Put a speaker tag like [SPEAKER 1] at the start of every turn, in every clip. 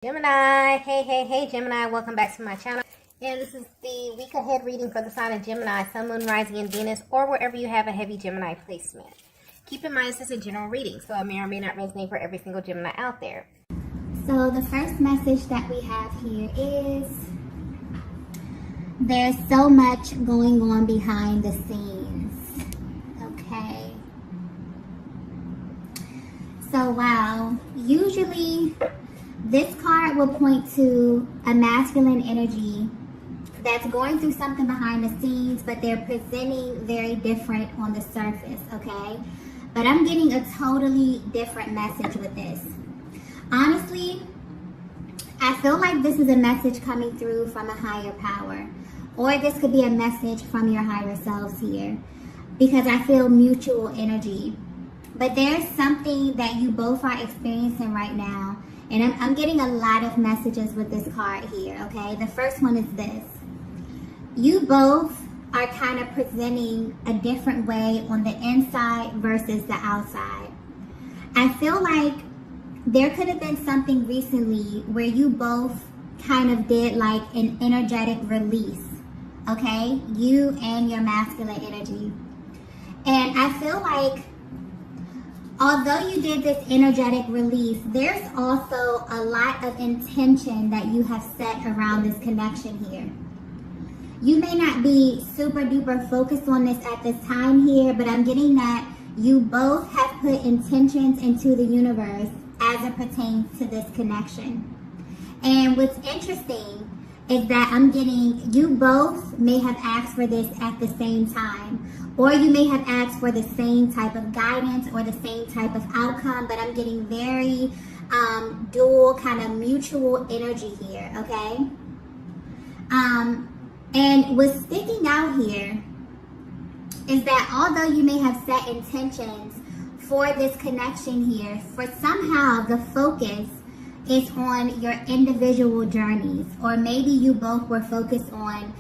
[SPEAKER 1] Gemini, hey Gemini, welcome back to my channel. And this is the week ahead reading for the sign of Gemini, Sun, Moon, Rising, and Venus, or wherever you have a heavy Gemini placement. Keep in mind this is a general reading, so it may or may not resonate for every single Gemini out there.
[SPEAKER 2] So the first message that we have here is there's so much going on behind the scenes. Okay. So wow, usually this card will point to a masculine energy that's going through something behind the scenes, but they're presenting very different on the surface, okay? But I'm getting a totally different message with this. Honestly, I feel like this is a message coming through from a higher power, or this could be a message from your higher selves here, because I feel mutual energy. But there's something that you both are experiencing right now. And I'm getting a lot of messages with this card here, okay? The first one is this. You both are kind of presenting a different way on the inside versus the outside. I feel like there could have been something recently where you both kind of did like an energetic release, okay? You and your masculine energy. And I feel like although you did this energetic release, there's also a lot of intention that you have set around this connection here. You may not be super duper focused on this at this time here, but I'm getting that you both have put intentions into the universe as it pertains to this connection. And what's interesting is that I'm getting you both may have asked for this at the same time. Or you may have asked for the same type of guidance or the same type of outcome, but I'm getting very dual kind of mutual energy here, okay? And what's sticking out here is that although you may have set intentions for this connection here, for somehow the focus is on your individual journeys, or maybe you both were focused on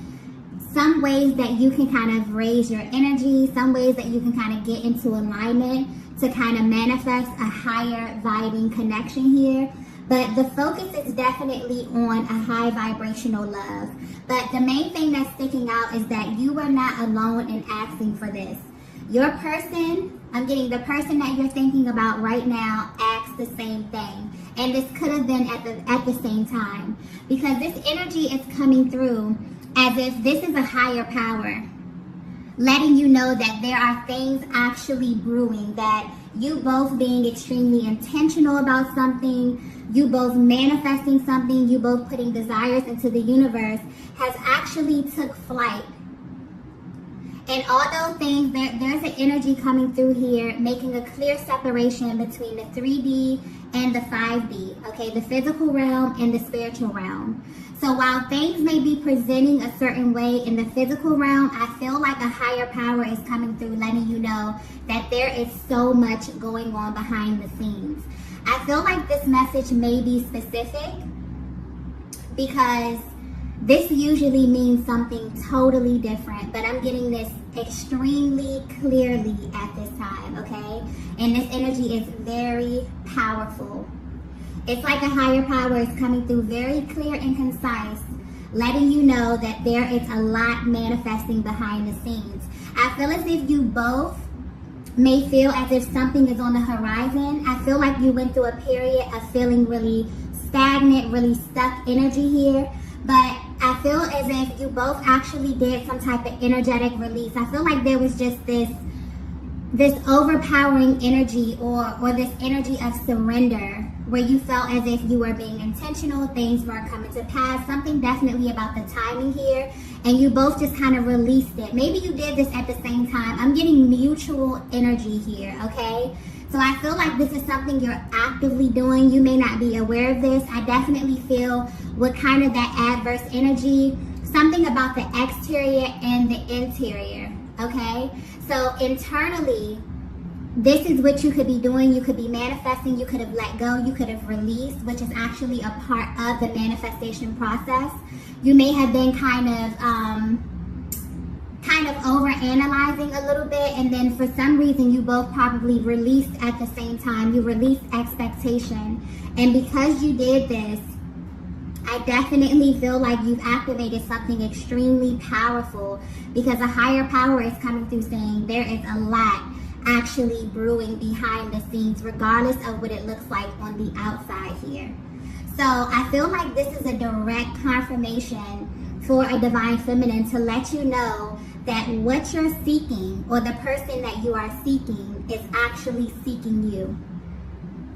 [SPEAKER 2] some ways that you can kind of raise your energy, some ways that you can kind of get into alignment to kind of manifest a higher vibing connection here. But the focus is definitely on a high vibrational love. But the main thing that's sticking out is that you are not alone in asking for this. Your person, I'm getting the person that you're thinking about right now, asked the same thing. And this could have been at the same time. Because this energy is coming through as if this is a higher power, letting you know that there are things actually brewing, that you both being extremely intentional about something, you both manifesting something, you both putting desires into the universe has actually took flight. And all those things, there's an energy coming through here, making a clear separation between the 3D and the 5D, okay, the physical realm and the spiritual realm. So while things may be presenting a certain way in the physical realm, I feel like a higher power is coming through, letting you know that there is so much going on behind the scenes. I feel like this message may be specific because this usually means something totally different, but I'm getting this extremely clearly at this time, okay? And this energy is very powerful. It's like a higher power is coming through very clear and concise, letting you know that there is a lot manifesting behind the scenes. I feel as if you both may feel as if something is on the horizon. I feel like you went through a period of feeling really stagnant, really stuck energy here. But I feel as if you both actually did some type of energetic release. I feel like there was just this overpowering energy or this energy of surrender where you felt as if you were being intentional, things were coming to pass, something definitely about the timing here, and you both just kind of released it. Maybe you did this at the same time. I'm getting mutual energy here, okay? So I feel like this is something you're actively doing. You may not be aware of this. I definitely feel with kind of that adverse energy, something about the exterior and the interior, okay? So internally, this is what you could be doing. You could be manifesting. You could have let go. You could have released, which is actually a part of the manifestation process. You may have been kind of over-analyzing a little bit, and then for some reason you both probably released at the same time. You released expectation, and because you did this, I definitely feel like you've activated something extremely powerful, because a higher power is coming through saying there is a lot actually brewing behind the scenes, regardless of what it looks like on the outside here. So I feel like this is a direct confirmation for a divine feminine to let you know that what you're seeking, or the person that you are seeking, is actually seeking you.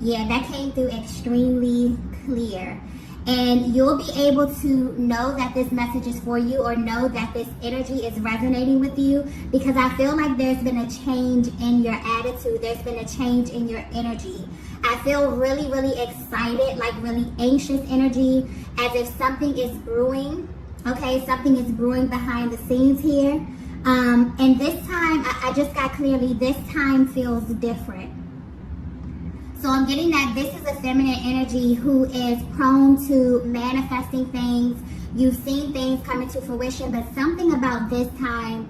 [SPEAKER 2] Yeah, that came through extremely clear. And you'll be able to know that this message is for you, or know that this energy is resonating with you, because I feel like there's been a change in your attitude. There's been a change in your energy. I feel really, really excited, like really anxious energy, as if something is brewing. Okay, something is brewing behind the scenes here. And this time, I just got clearly, this time feels different. So I'm getting that this is a feminine energy who is prone to manifesting things. You've seen things come into fruition, but something about this time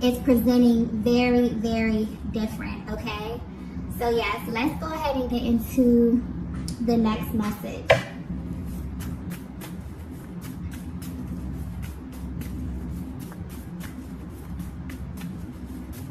[SPEAKER 2] is presenting very, very different, okay? So yes, let's go ahead and get into the next message.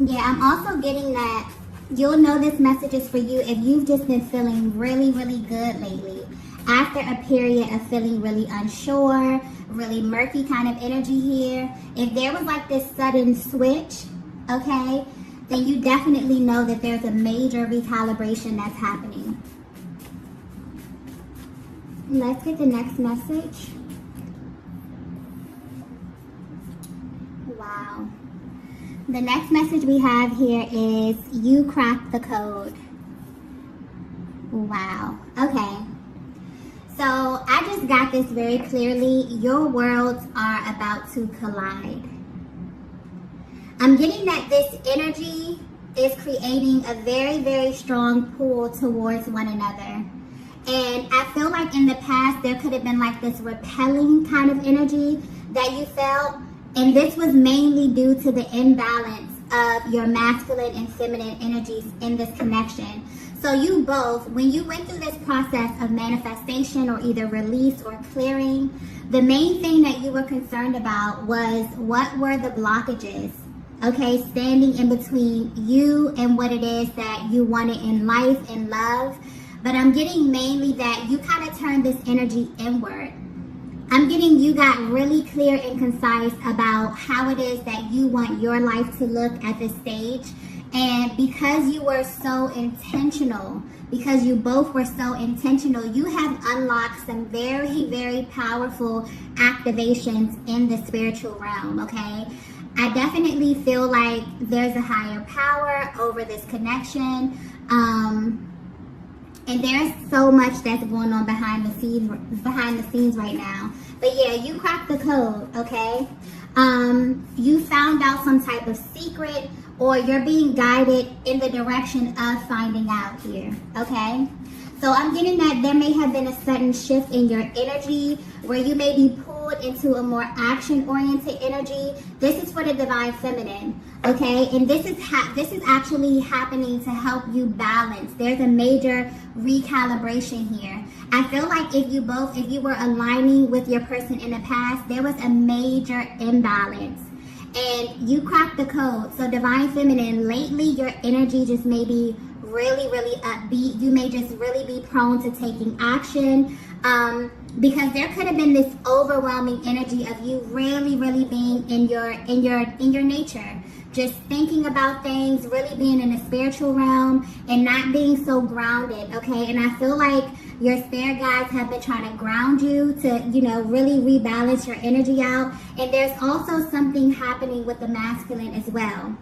[SPEAKER 2] Yeah, I'm also getting that you'll know this message is for you if you've just been feeling really, really good lately. After a period of feeling really unsure, really murky kind of energy here, if there was like this sudden switch, okay, then you definitely know that there's a major recalibration that's happening. Let's get the next message. Wow. The next message we have here is you cracked the code. Wow. Okay. So I just got this very clearly. Your worlds are about to collide. I'm getting that this energy is creating a very, very strong pull towards one another. And I feel like in the past there could have been like this repelling kind of energy that you felt. And this was mainly due to the imbalance of your masculine and feminine energies in this connection. So you both, when you went through this process of manifestation or either release or clearing, the main thing that you were concerned about was what were the blockages, okay, standing in between you and what it is that you wanted in life and love. But I'm getting mainly that you kind of turned this energy inward. I'm getting you got really clear and concise about how it is that you want your life to look at this stage. And because you were so intentional, because you both were so intentional, you have unlocked some very, very powerful activations in the spiritual realm, okay? I definitely feel like there's a higher power over this connection. And there's so much that's going on behind the scenes right now. But yeah, you cracked the code, okay? You found out some type of secret, or you're being guided in the direction of finding out here, okay? So I'm getting that there may have been a sudden shift in your energy where you may be pulled into a more action-oriented energy. This is for the divine feminine, okay? And this is actually happening to help you balance. There's a major recalibration here. I feel like if you were aligning with your person in the past, there was a major imbalance. And you cracked the code. So divine feminine, lately your energy just may be really, really upbeat. You may just really be prone to taking action, because there could have been this overwhelming energy of you really, really being in your nature, just thinking about things, really being in the spiritual realm and not being so grounded, okay? And I feel like your spirit guides have been trying to ground you to, really rebalance your energy out. And there's also something happening with the masculine as well.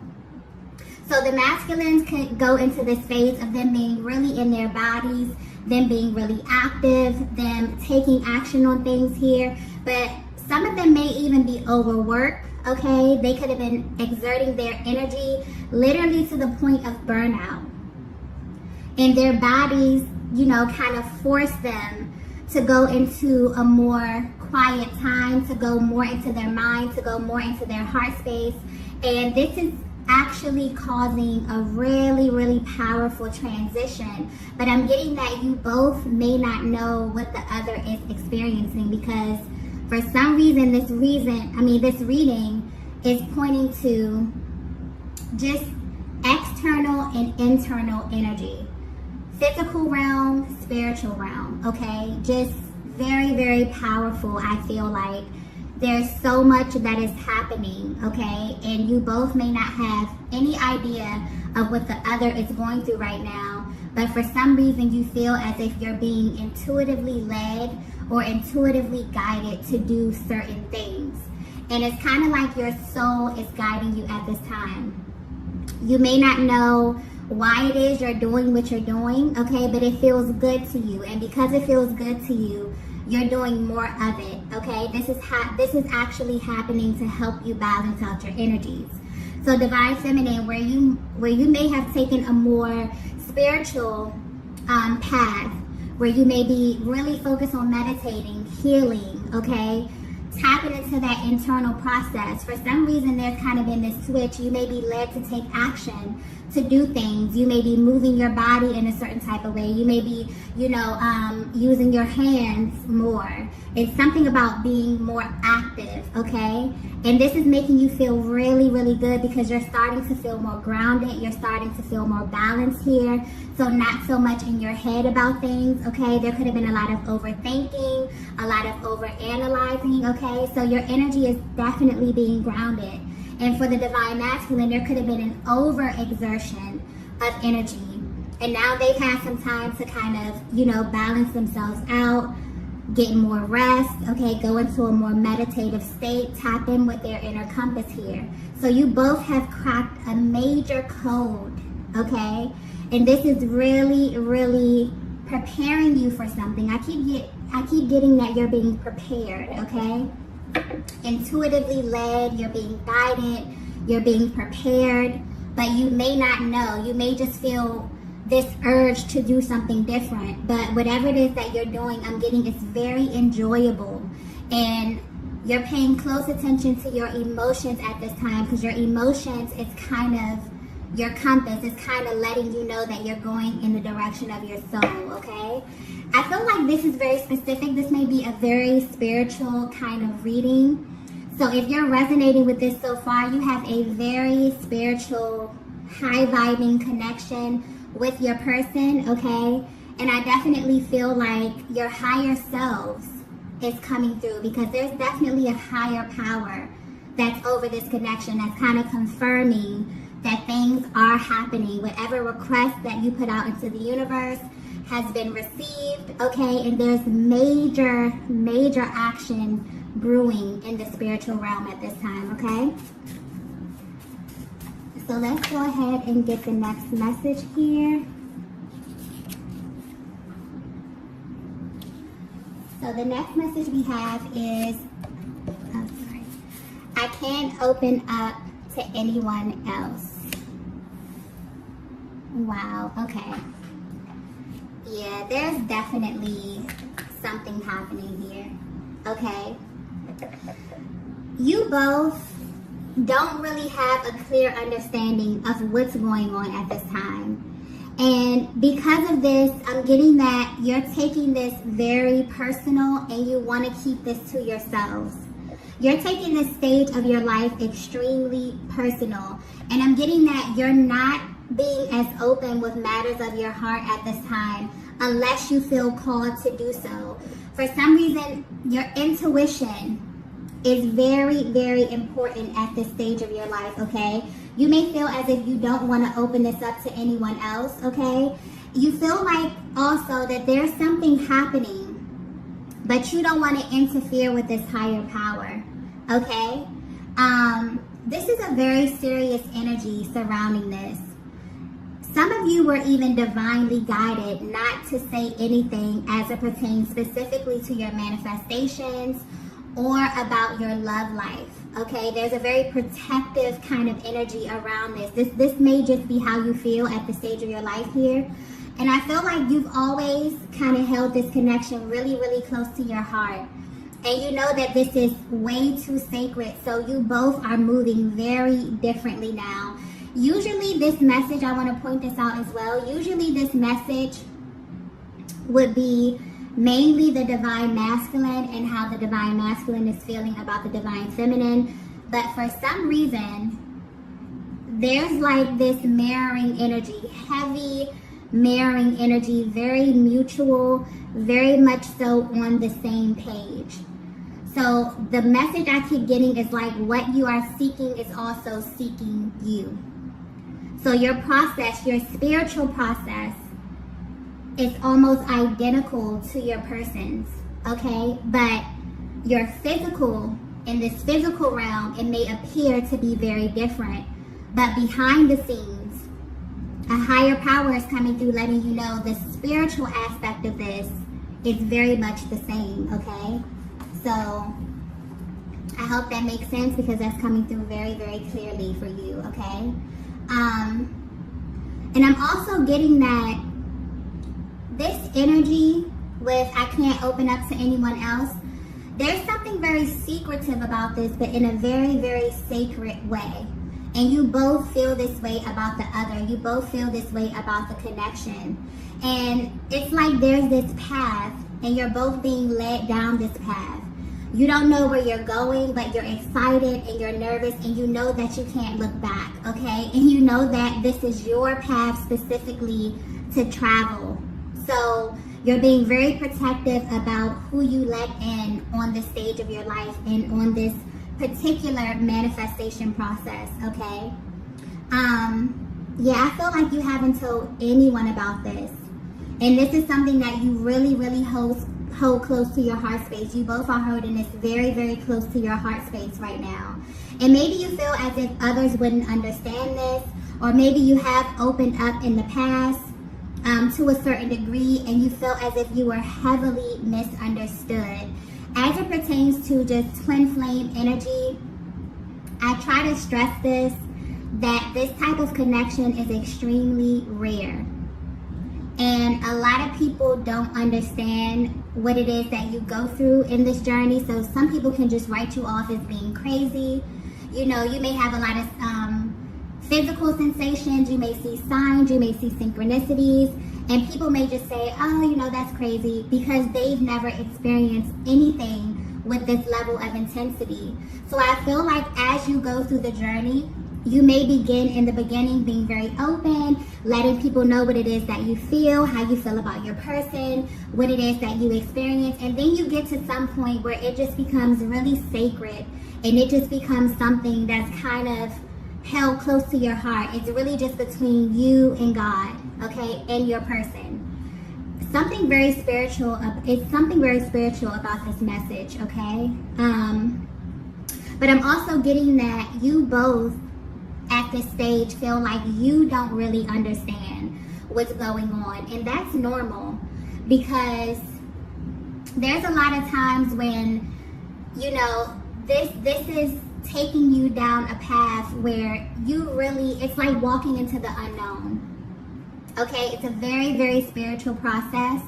[SPEAKER 2] So the masculines can go into this phase of them being really in their bodies, them being really active, them taking action on things here. But some of them may even be overworked, okay? They could have been exerting their energy literally to the point of burnout. And their bodies, kind of force them to go into a more quiet time, to go more into their mind, to go more into their heart space. And this is, actually causing a really, really powerful transition. But I'm getting that you both may not know what the other is experiencing, because for some reason, this reading is pointing to just external and internal energy. Physical realm, spiritual realm, okay? Just very, very powerful, I feel like. There's so much that is happening, okay? And you both may not have any idea of what the other is going through right now, but for some reason you feel as if you're being intuitively led or intuitively guided to do certain things. And it's kind of like your soul is guiding you at this time. You may not know why it is you're doing what you're doing, okay? But it feels good to you. And because it feels good to you, you're doing more of it, okay? This is actually happening to help you balance out your energies. So Divine Feminine, where you may have taken a more spiritual path, where you may be really focused on meditating, healing, okay? Tapping into that internal process. For some reason, there's kind of been this switch. You may be led to take action, to do things. You may be moving your body in a certain type of way. You may be, using your hands more. It's something about being more active, okay? And this is making you feel really, really good, because you're starting to feel more grounded. You're starting to feel more balanced here. So not so much in your head about things, okay? There could have been a lot of overthinking, a lot of overanalyzing, okay? So your energy is definitely being grounded. And for the Divine Masculine, there could have been an overexertion of energy. And now they've had some time to kind of, balance themselves out, get more rest, okay, go into a more meditative state, tap in with their inner compass here. So you both have cracked a major code, okay? And this is really, really preparing you for something. I keep getting that you're being prepared, okay? Intuitively led, you're being guided, you're being prepared, but you may not know. You may just feel this urge to do something different, but whatever it is that you're doing, I'm getting it's very enjoyable, and you're paying close attention to your emotions at this time, because your emotions is kind of your compass. Is kind of letting you know that you're going in the direction of your soul, okay? I feel like this is very specific. This may be a very spiritual kind of reading. So if you're resonating with this so far, you have a very spiritual, high-vibing connection with your person, okay? And I definitely feel like your higher selves is coming through, because there's definitely a higher power that's over this connection, that's kind of confirming that things are happening. Whatever request that you put out into the universe has been received, okay? And there's major, major action brewing in the spiritual realm at this time, okay? So let's go ahead and get the next message here. So the next message we have is, I can't open up to anyone else. Wow, okay. Yeah, there's definitely something happening here, okay? You both don't really have a clear understanding of what's going on at this time. And because of this, I'm getting that you're taking this very personal, and you want to keep this to yourselves. You're taking this stage of your life extremely personal. And I'm getting that you're not being as open with matters of your heart at this time, unless you feel called to do so. For some reason, your intuition is very, very important at this stage of your life, okay? You may feel as if you don't want to open this up to anyone else, okay? You feel like also that there's something happening, but you don't want to interfere with this higher power, okay? This is a very serious energy surrounding this. Some of you were even divinely guided not to say anything as it pertains specifically to your manifestations or about your love life, okay? There's a very protective kind of energy around this. This may just be how you feel at the stage of your life here. And I feel like you've always kind of held this connection really, really close to your heart. And you know that this is way too sacred, so you both are moving very differently now. Usually this message, I want to point this out as well. Usually this message would be mainly the divine masculine and how the divine masculine is feeling about the divine feminine. But for some reason, there's like this mirroring energy, heavy mirroring energy, very mutual, very much so on the same page. So the message I keep getting is like what you are seeking is also seeking you. So your process, your spiritual process, is almost identical to your person's, okay? But your physical, in this physical realm, it may appear to be very different. But behind the scenes, a higher power is coming through letting you know the spiritual aspect of this is very much the same, okay? So I hope that makes sense because that's coming through very, very clearly for you, okay? And I'm also getting that this energy with I can't open up to anyone else, there's something very secretive about this, but in a very, very sacred way. And you both feel this way about the other. You both feel this way about the connection. And it's like there's this path, and you're both being led down this path. You don't know where you're going, but you're excited and you're nervous, and you know that you can't look back, okay? And you know that this is your path specifically to travel. So you're being very protective about who you let in on this stage of your life and on this particular manifestation process, okay? Yeah, I feel like you haven't told anyone about this. And this is something that you really, really hold close to your heart space. You both are holding this very, very close to your heart space right now. And maybe you feel as if others wouldn't understand this, or maybe you have opened up in the past to a certain degree, and you feel as if you were heavily misunderstood. As it pertains to just twin flame energy, I try to stress this, that this type of connection is extremely rare. And a lot of people don't understand what it is that you go through in this journey. So some people can just write you off as being crazy. You know, you may have a lot of physical sensations. You may see signs. You may see synchronicities. And people may just say, oh, you know, that's crazy, because they've never experienced anything with this level of intensity. So I feel like as you go through the journey, you may begin in the beginning being very open, letting people know what it is that you feel, how you feel about your person, what it is that you experience. And then you get to some point where it just becomes really sacred, and it just becomes something that's kind of held close to your heart. It's really just between you and God, okay, and your person. Something very spiritual. It's something very spiritual about this message, okay? But I'm also getting that you both at this stage feel like you don't really understand what's going on, and that's normal, because there's a lot of times when, you know, this is taking you down a path where you really, it's like walking into the unknown, okay? It's a very, very spiritual process,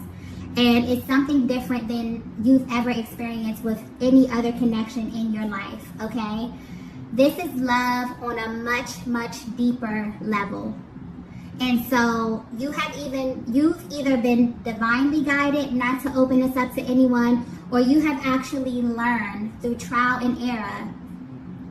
[SPEAKER 2] and it's something different than you've ever experienced with any other connection in your life, okay? This is love on a much, much deeper level. And so you've either been divinely guided not to open this up to anyone, or you have actually learned through trial and error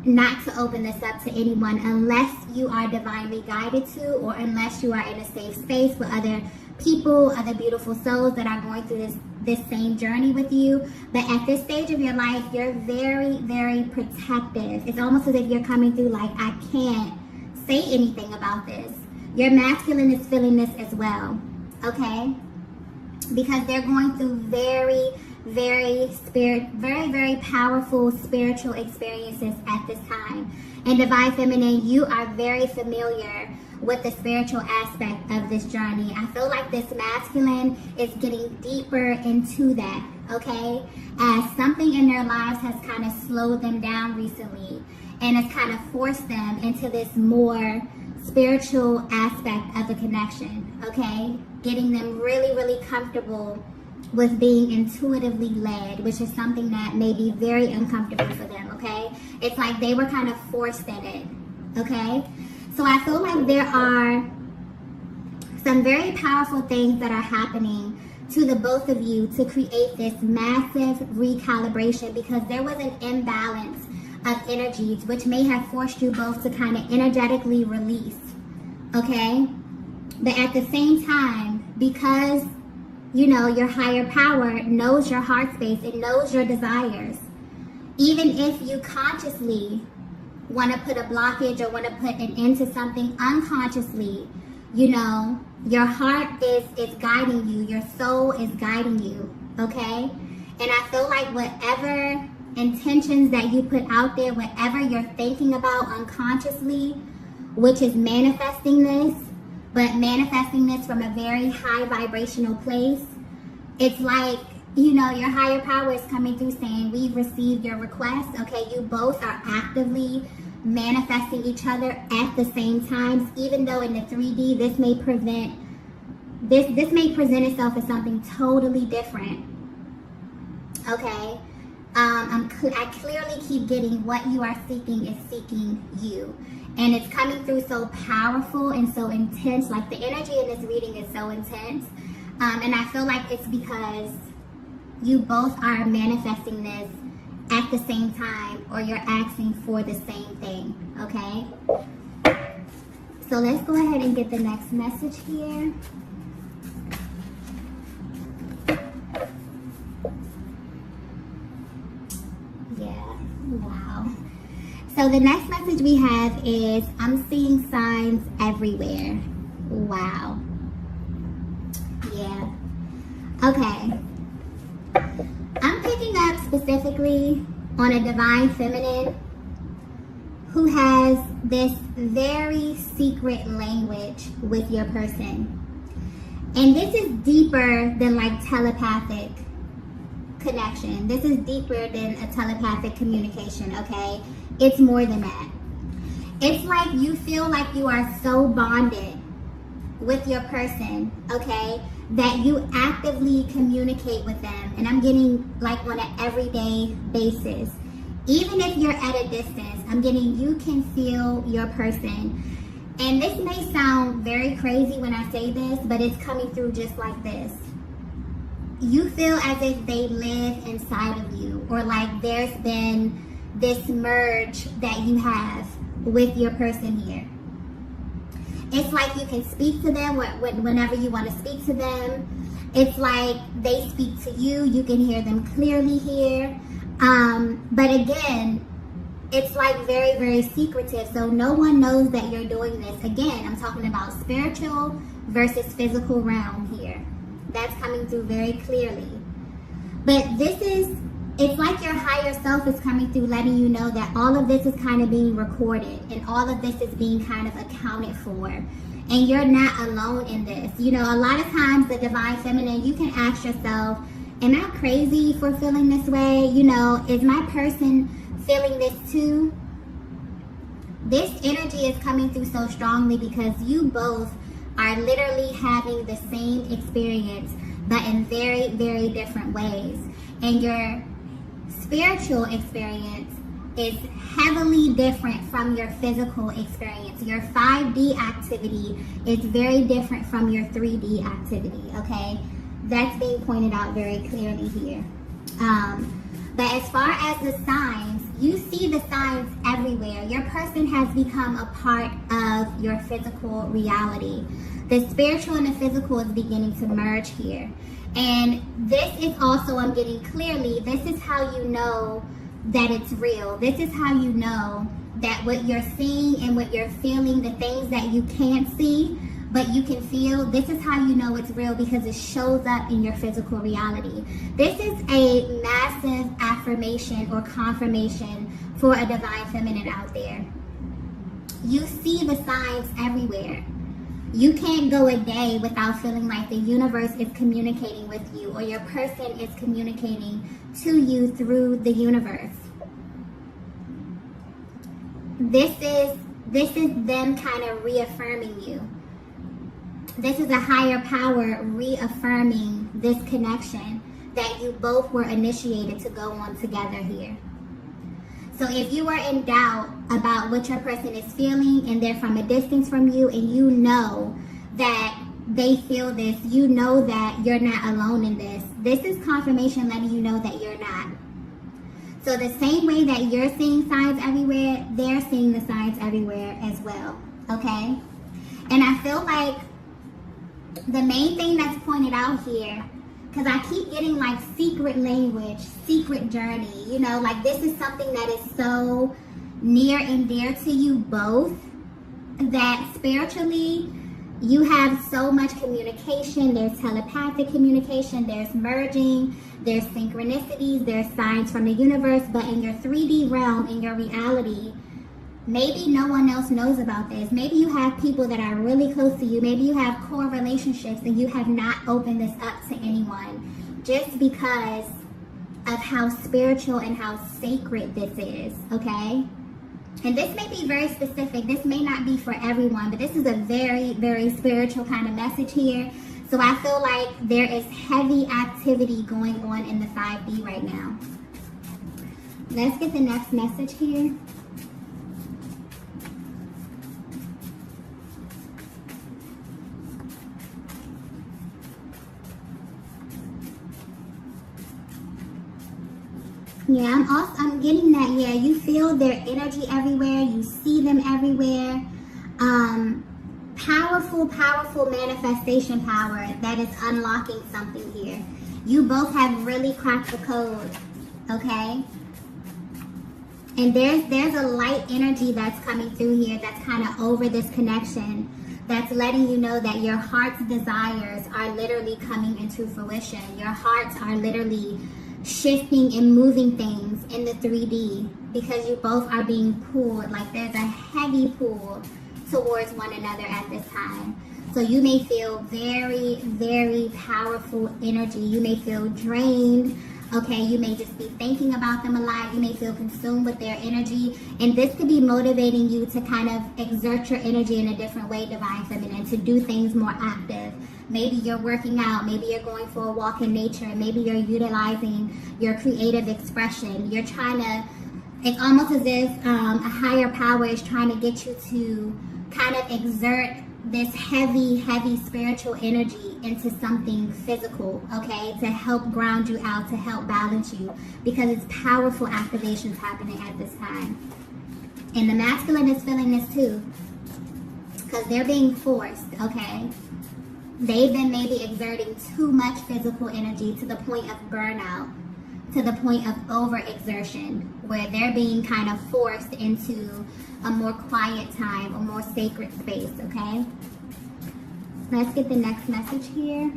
[SPEAKER 2] not to open this up to anyone unless you are divinely guided to, or unless you are in a safe space with other people, other beautiful souls that are going through this same journey with you. But at this stage of your life, you're very, very protective. It's almost as if you're coming through like, I can't say anything about this. Your masculine is feeling this as well, okay? Because they're going through very, very powerful spiritual experiences at this time. And divine feminine, you are very familiar with the spiritual aspect of this journey. I feel like this masculine is getting deeper into that, okay? As something in their lives has kind of slowed them down recently, and has kind of forced them into this more spiritual aspect of the connection, okay? Getting them really, really comfortable with being intuitively led, which is something that may be very uncomfortable for them, okay? It's like they were kind of forced in it, okay? So I feel like there are some very powerful things that are happening to the both of you to create this massive recalibration, because there was an imbalance of energies which may have forced you both to kind of energetically release, okay? But at the same time, because you know your higher power knows your heart space, it knows your desires, even if you consciously want to put a blockage or want to put an end to something, unconsciously, you know, your heart is guiding you, your soul is guiding you, okay? And I feel like whatever intentions that you put out there, whatever you're thinking about unconsciously, which is manifesting this, but manifesting this from a very high vibrational place, it's like, you know, your higher power is coming through saying, we've received your request, okay? You both are actively manifesting each other at the same time, even though in the 3D this may present itself as something totally different, okay? I clearly keep getting what you are seeking is seeking you, and it's coming through so powerful and so intense. Like, the energy in this reading is so intense, and I feel like it's because you both are manifesting this at the same time, or you're asking for the same thing, okay? So let's go ahead and get the next message here. Yeah, wow. So the next message we have is, I'm seeing signs everywhere. Wow. Yeah. Okay. I'm picking up specifically on a divine feminine who has this very secret language with your person. And this is deeper than like telepathic connection. This is deeper than a telepathic communication, okay? It's more than that. It's like you feel like you are so bonded with your person, okay, that you actively communicate with them. And I'm getting like on an everyday basis. Even if you're at a distance, I'm getting you can feel your person. And this may sound very crazy when I say this, but it's coming through just like this. You feel as if they live inside of you, or like there's been this merge that you have with your person here. It's like you can speak to them whenever you want to speak to them. It's like they speak to you. You can hear them clearly here. But again, it's like very, very secretive. So no one knows that you're doing this. Again, I'm talking about spiritual versus physical realm here. That's coming through very clearly. But it's like your higher self is coming through, letting you know that all of this is kind of being recorded and all of this is being kind of accounted for. And you're not alone in this. You know, a lot of times the divine feminine, you can ask yourself, am I crazy for feeling this way? You know, is my person feeling this too? This energy is coming through so strongly because you both are literally having the same experience, but in very, very different ways. And your spiritual experience is heavily different from your physical experience. Your 5D activity is very different from your 3D activity, okay? That's being pointed out very clearly here. But as far as the signs, you see the signs everywhere. Your person has become a part of your physical reality. The spiritual and the physical is beginning to merge here. And this is also, I'm getting clearly, this is how you know that it's real. This is how you know that what you're seeing and what you're feeling, the things that you can't see, but you can feel, this is how you know it's real, because it shows up in your physical reality. This is a massive affirmation or confirmation for a divine feminine out there. You see the signs everywhere. You can't go a day without feeling like the universe is communicating with you, or your person is communicating to you through the universe. This is them kind of reaffirming you. This is a higher power reaffirming this connection that you both were initiated to go on together here. So if you are in doubt about what your person is feeling and they're from a distance from you and you know that they feel this, you know that you're not alone in this. This is confirmation letting you know that you're not. So the same way that you're seeing signs everywhere, they're seeing the signs everywhere as well, okay? And I feel like the main thing that's pointed out here, because I keep getting like secret language, secret journey, you know, like this is something that is so near and dear to you both that spiritually you have so much communication. There's telepathic communication, there's merging, there's synchronicities, there's signs from the universe, but in your 3D realm, in your reality, maybe no one else knows about this. Maybe you have people that are really close to you. Maybe you have core relationships and you have not opened this up to anyone just because of how spiritual and how sacred this is, okay? And this may be very specific. This may not be for everyone, but this is a very, very spiritual kind of message here. So I feel like there is heavy activity going on in the 5D right now. Let's get the next message here. Yeah, I'm getting that. Yeah, you feel their energy everywhere. You see them everywhere. Powerful manifestation power that is unlocking something here. You both have really cracked the code, okay? And there's a light energy that's coming through here that's kind of over this connection, that's letting you know that your heart's desires are literally coming into fruition. Your hearts are literally shifting and moving things in the 3D because you both are being pulled. Like there's a heavy pull towards one another at this time. So you may feel very, very powerful energy. You may feel drained. Okay, you may just be thinking about them a lot. You may feel consumed with their energy. And this could be motivating you to kind of exert your energy in a different way, Divine Feminine, to do things more active. Maybe you're working out. Maybe you're going for a walk in nature. Maybe you're utilizing your creative expression. You're trying to, it's almost as if a higher power is trying to get you to kind of exert this heavy spiritual energy into something physical, okay, to help ground you out, to help balance you, because it's powerful activations happening at this time. And the masculine is feeling this too, because they're being forced, okay? They've been maybe exerting too much physical energy to the point of burnout, to the point of overexertion, where they're being kind of forced into a more quiet time, a more sacred space, okay? Let's get the next message here.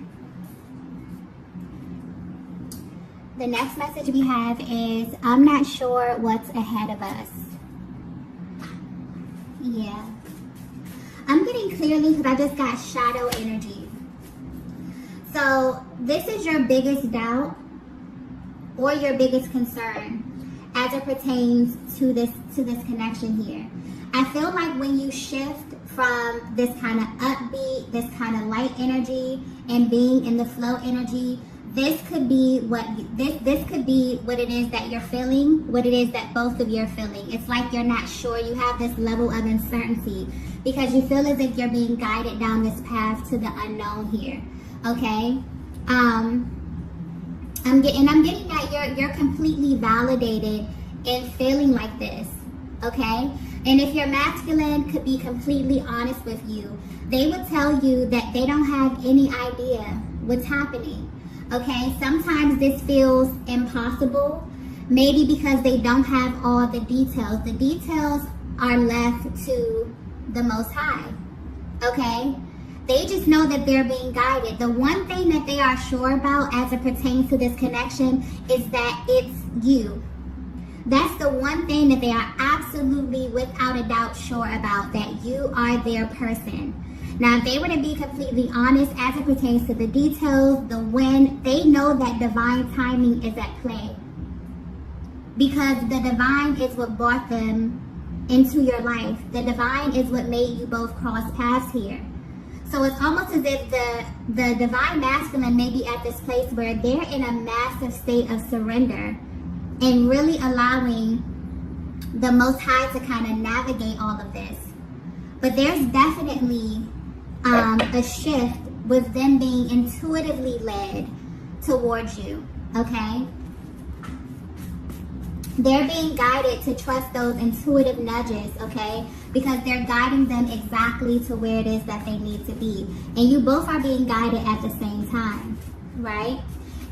[SPEAKER 2] The next message we have is, I'm not sure what's ahead of us. Yeah. I'm getting clearly because I just got shadow energy. So this is your biggest doubt or your biggest concern as it pertains to this connection here. I feel like when you shift from this kind of upbeat, this kind of light energy, and being in the flow energy, this could be what this could be what it is that you're feeling, what it is that both of you are feeling. It's like you're not sure. You have this level of uncertainty because you feel as if you're being guided down this path to the unknown here. Okay. I'm getting that you're completely validated in feeling like this, okay? And if your masculine could be completely honest with you, they would tell you that they don't have any idea what's happening, okay? Sometimes this feels impossible, maybe because they don't have all the details. The details are left to the Most High, okay? They just know that they're being guided. The one thing that they are sure about as it pertains to this connection is that it's you. That's the one thing that they are absolutely, without a doubt, sure about, that you are their person. Now, if they were to be completely honest as it pertains to the details, the when, they know that divine timing is at play. Because the divine is what brought them into your life. The divine is what made you both cross paths here. So it's almost as if the divine masculine may be at this place where they're in a massive state of surrender and really allowing the Most High to kind of navigate all of this. But there's definitely a shift with them being intuitively led towards you, okay? They're being guided to trust those intuitive nudges, okay? Because they're guiding them exactly to where it is that they need to be. And you both are being guided at the same time, right?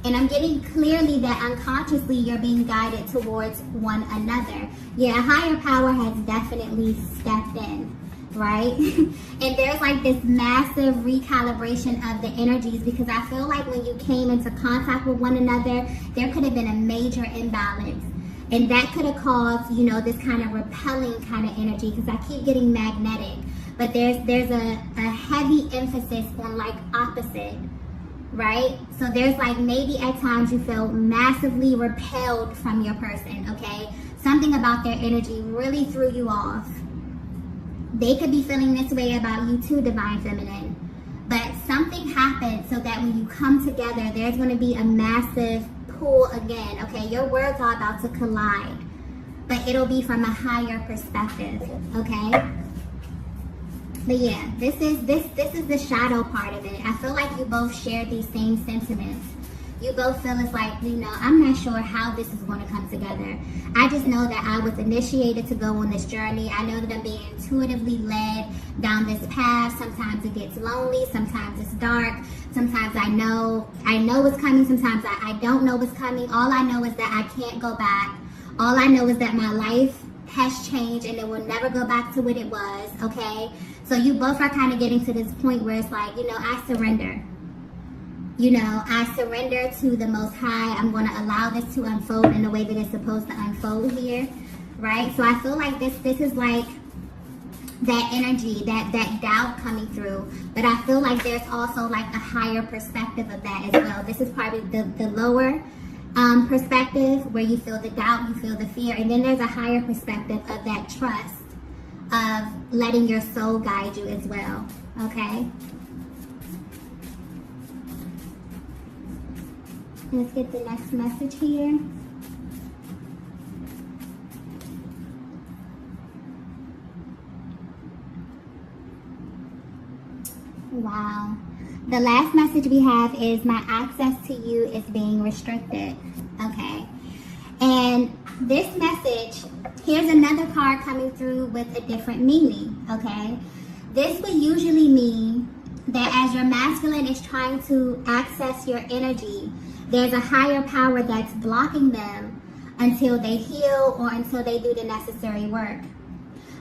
[SPEAKER 2] And I'm getting clearly that unconsciously you're being guided towards one another. Yeah, a higher power has definitely stepped in, right? And there's like this massive recalibration of the energies, because I feel like when you came into contact with one another, there could have been a major imbalance. And that could have caused, you know, this kind of repelling kind of energy, because I keep getting magnetic. But there's a heavy emphasis on like opposite, right? So there's like maybe at times you feel massively repelled from your person, okay? Something about their energy really threw you off. They could be feeling this way about you too, Divine Feminine. But something happened so that when you come together, there's going to be a massive pull again, okay? Your worlds are about to collide, but it'll be from a higher perspective, okay? But yeah, this is the shadow part of it. I feel like you both share these same sentiments. You both feel it's like, you know, I'm not sure how this is going to come together. I just know that I was initiated to go on this journey. I know that I'm being intuitively led down this path. Sometimes it gets lonely. Sometimes it's dark. Sometimes I know what's coming. Sometimes I don't know what's coming. All I know is that I can't go back. All I know is that my life has changed and it will never go back to what it was, okay? So you both are kind of getting to this point where it's like, you know, I surrender. You know, I surrender to the Most High. I'm going to allow this to unfold in the way that it's supposed to unfold here, right? So I feel like this is like that energy, that doubt coming through. But I feel like there's also like a higher perspective of that as well. This is probably the lower perspective where you feel the doubt, you feel the fear. And then there's a higher perspective of that trust, of letting your soul guide you as well, okay? Let's get the next message here. Wow. The last message we have is my access to you is being restricted. Okay. And this message, here's another card coming through with a different meaning. Okay. This would usually mean that as your masculine is trying to access your energy, there's a higher power that's blocking them until they heal or until they do the necessary work.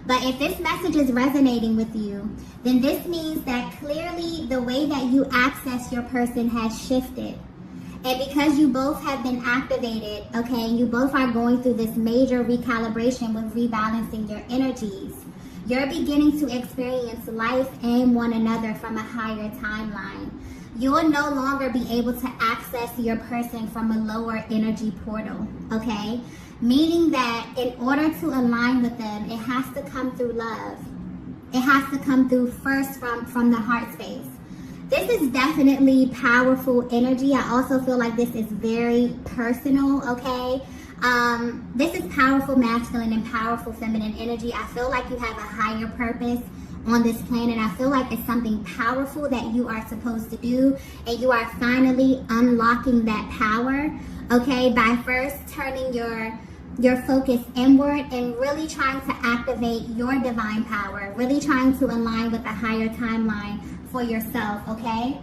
[SPEAKER 2] But if this message is resonating with you, then this means that clearly the way that you access your person has shifted. And because you both have been activated, okay, you both are going through this major recalibration with rebalancing your energies, you're beginning to experience life and one another from a higher timeline. You will no longer be able to access your person from a lower energy portal, okay? Meaning that in order to align with them, it has to come through love. It has to come through first from the heart space. This is definitely powerful energy. I also feel like this is very personal, okay? This is powerful masculine and powerful feminine energy. I feel like you have a higher purpose on this planet. I feel like it's something powerful that you are supposed to do, and you are finally unlocking that power, okay, by first turning your focus inward and really trying to activate your divine power, really trying to align with a higher timeline for yourself, okay?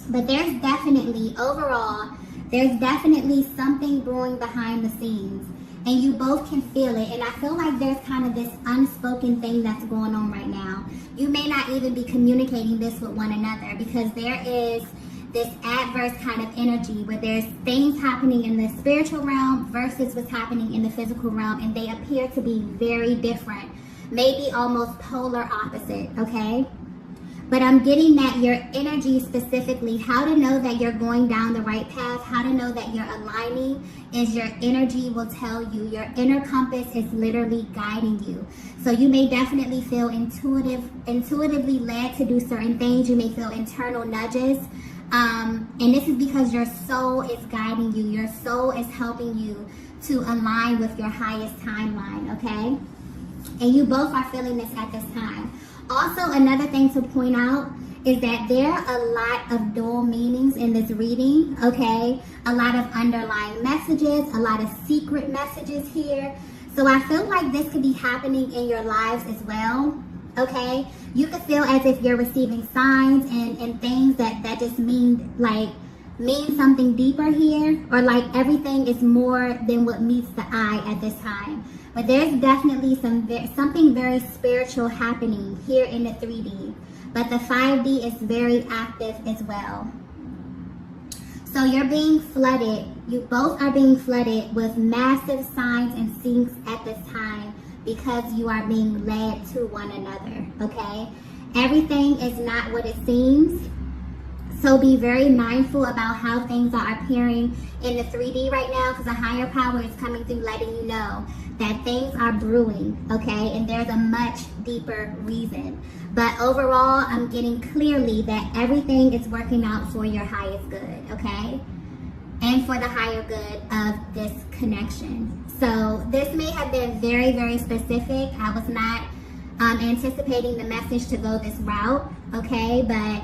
[SPEAKER 2] But there's definitely, overall, there's definitely something brewing behind the scenes. And you both can feel it. And I feel like there's kind of this unspoken thing that's going on right now. You may not even be communicating this with one another, because there is this adverse kind of energy where there's things happening in the spiritual realm versus what's happening in the physical realm. And they appear to be very different. Maybe almost polar opposite, okay? But I'm getting that your energy specifically, how to know that you're going down the right path, how to know that you're aligning, is your energy will tell you. Your inner compass is literally guiding you. So you may definitely feel intuitively led to do certain things. You may feel internal nudges. And this is because your soul is guiding you. Your soul is helping you to align with your highest timeline, okay? And you both are feeling this at this time. Also, another thing to point out is that there are a lot of dual meanings in this reading, okay? A lot of underlying messages, a lot of secret messages here. So I feel like this could be happening in your lives as well, okay? You could feel as if you're receiving signs and things that just mean something deeper here, or like everything is more than what meets the eye at this time. But there's definitely something very spiritual happening here in the 3D. But the 5D is very active as well. So you're being flooded. You both are being flooded with massive signs and syncs at this time because you are being led to one another, okay? Everything is not what it seems. So be very mindful about how things are appearing in the 3D right now, because a higher power is coming through letting you know that things are brewing, okay? And there's a much deeper reason. But overall, I'm getting clearly that everything is working out for your highest good, okay? And for the higher good of this connection. So this may have been very, very specific. I was not anticipating the message to go this route, okay? But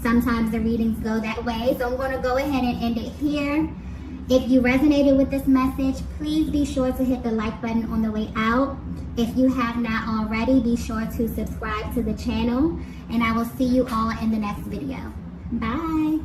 [SPEAKER 2] sometimes the readings go that way. So I'm going to go ahead and end it here. If you resonated with this message, please be sure to hit the like button on the way out. If you have not already, be sure to subscribe to the channel. And I will see you all in the next video. Bye.